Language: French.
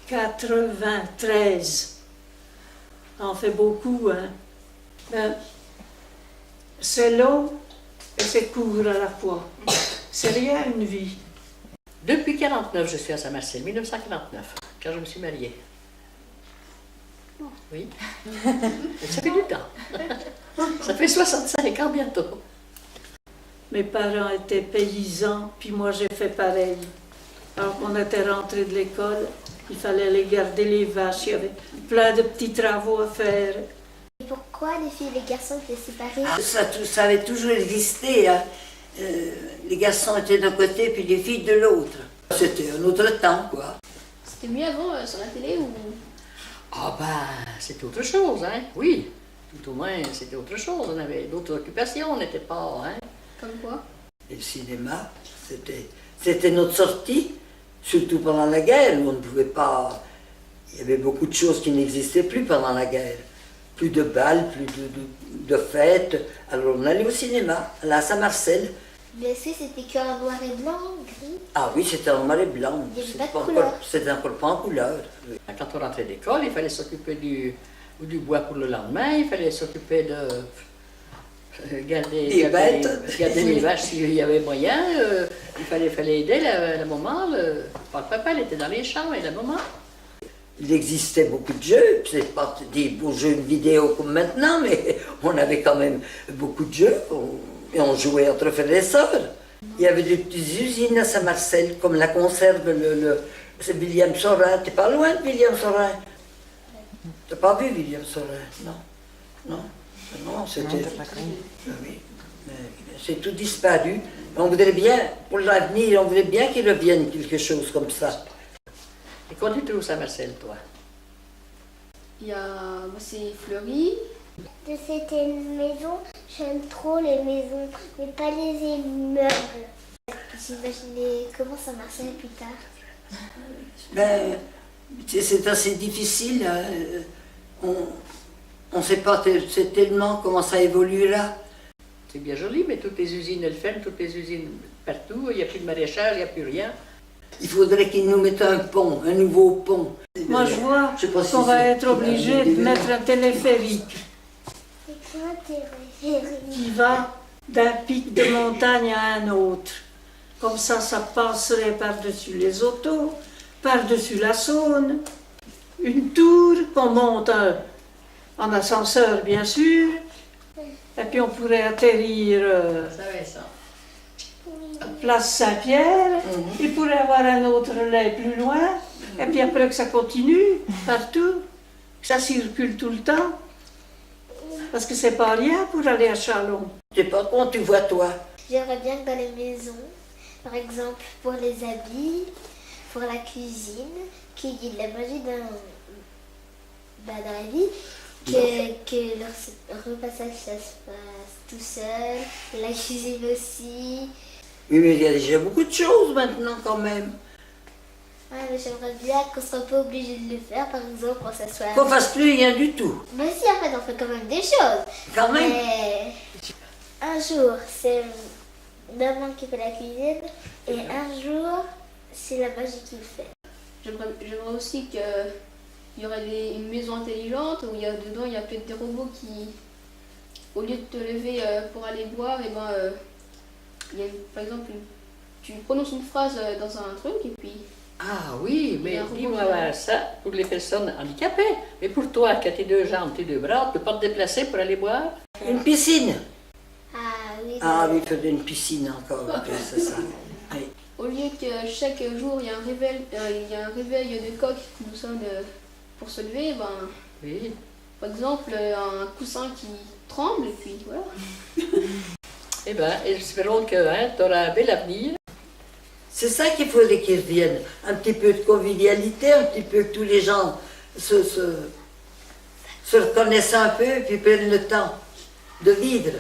93. On fait beaucoup, hein. Ben, c'est long et c'est court à la fois. C'est rien une vie. Depuis 1949, je suis à Saint-Marcel, 1949, quand je me suis mariée. Oui. Ça fait du temps. Ça fait 65 ans bientôt. Mes parents étaient paysans, puis moi j'ai fait pareil. Alors qu'on était rentrés de l'école, il fallait aller garder les vaches, il y avait plein de petits travaux à faire. Et pourquoi les filles et les garçons étaient séparés? Ça avait toujours existé, hein. Les garçons étaient d'un côté, puis les filles de l'autre. C'était un autre temps, quoi. C'était mieux avant sur la télé ou... Ah ben, c'était autre chose, hein. Oui, tout au moins, c'était autre chose. On avait d'autres occupations, on n'était pas, hein. Comme quoi? Et le cinéma, c'était notre sortie, surtout pendant la guerre, où on ne pouvait pas... Il y avait beaucoup de choses qui n'existaient plus pendant la guerre. Plus de balles, plus de fêtes. Alors on allait au cinéma, là à Saint-Marcel. Mais est-ce que c'était qu'en noir et blanc, gris? Ah oui, c'était en noir et blanc. Il y avait pas de couleur. C'était encore pas en couleur. Quand on rentrait d'école, il fallait s'occuper du bois pour le lendemain, il fallait s'occuper de garder les vaches s'il y avait moyen. Il fallait aider la maman. Papa, elle était dans les champs et la maman. Il existait beaucoup de jeux, c'est pas des beaux jeux vidéo comme maintenant, mais on avait quand même beaucoup de jeux, et on jouait entre frères et sœurs. Il y avait des petites usines à Saint-Marcel, comme la conserve, c'est William Saurin. T'es pas loin de William Saurin? T'as pas vu William Saurin? Non. Non, c'était... Oui, mais c'est tout disparu. On voudrait bien, pour l'avenir, on voudrait bien qu'il revienne quelque chose comme ça. Et quand tu trouves Saint-Marcel, toi? Il y a... Moi, c'est Fleury. C'était une maison, j'aime trop les maisons, mais pas les immeubles. J'imaginais comment ça marchait plus tard. Ben, c'est assez difficile. Hein. On ne sait pas tellement comment ça évoluera. C'est bien joli, mais toutes les usines, elles ferment, toutes les usines partout, il n'y a plus de maraîchage, il n'y a plus rien. Il faudrait qu'ils nous mettent un pont, un nouveau pont. Moi je vois qu'on va être obligé de mettre un téléphérique C'est quoi téléphérique? qui va d'un pic de montagne à un autre. Comme ça passerait par-dessus les autos, par-dessus la Saône. Une tour qu'on monte en ascenseur, bien sûr. Et puis on pourrait atterrir place Saint-Pierre. Il pourrait y avoir un autre relais plus loin. Et puis après que ça continue, partout. Que ça circule tout le temps. Parce que c'est pas rien pour aller à Châlons. Je sais pas comment tu vois toi. J'aimerais bien que dans les maisons, par exemple pour les habits, pour la cuisine, qu'il y ait de la magie dans la vie, que leur repassage ça se passe tout seul, la cuisine aussi. Oui, mais il y a déjà beaucoup de choses maintenant quand même. Ouais, mais j'aimerais bien qu'on soit pas obligé de le faire, par exemple, pour s'asseoir. Qu'on fasse plus rien du tout. Mais si, en fait, on fait quand même des choses. Quand même. Mais un jour, c'est maman qui fait la cuisine, et un jour, c'est la magie qui le fait. J'aimerais aussi qu'il y aurait une maison intelligente où dedans il y a peut-être des robots qui, au lieu de te lever pour aller boire, et il y a par exemple, tu prononces une phrase dans un truc et puis... Ah oui, mais Il y a un dis-moi robot qui- ça pour les personnes handicapées. Mais pour toi, qui as tes deux jambes, tes deux bras, tu ne peux pas te déplacer pour aller boire? Une piscine. Ah oui. Ah oui, il faudrait une piscine encore, c'est ça. Oui. Au lieu que chaque jour il y a un réveil de coq qui nous sonne pour se lever, Oui. par exemple un coussin qui tremble et puis voilà. Eh bien, espérons que tu auras un bel avenir. C'est ça qu'il faudrait qu'ils reviennent. Un petit peu de convivialité, un petit peu que tous les gens se reconnaissent un peu et puis prennent le temps de vivre.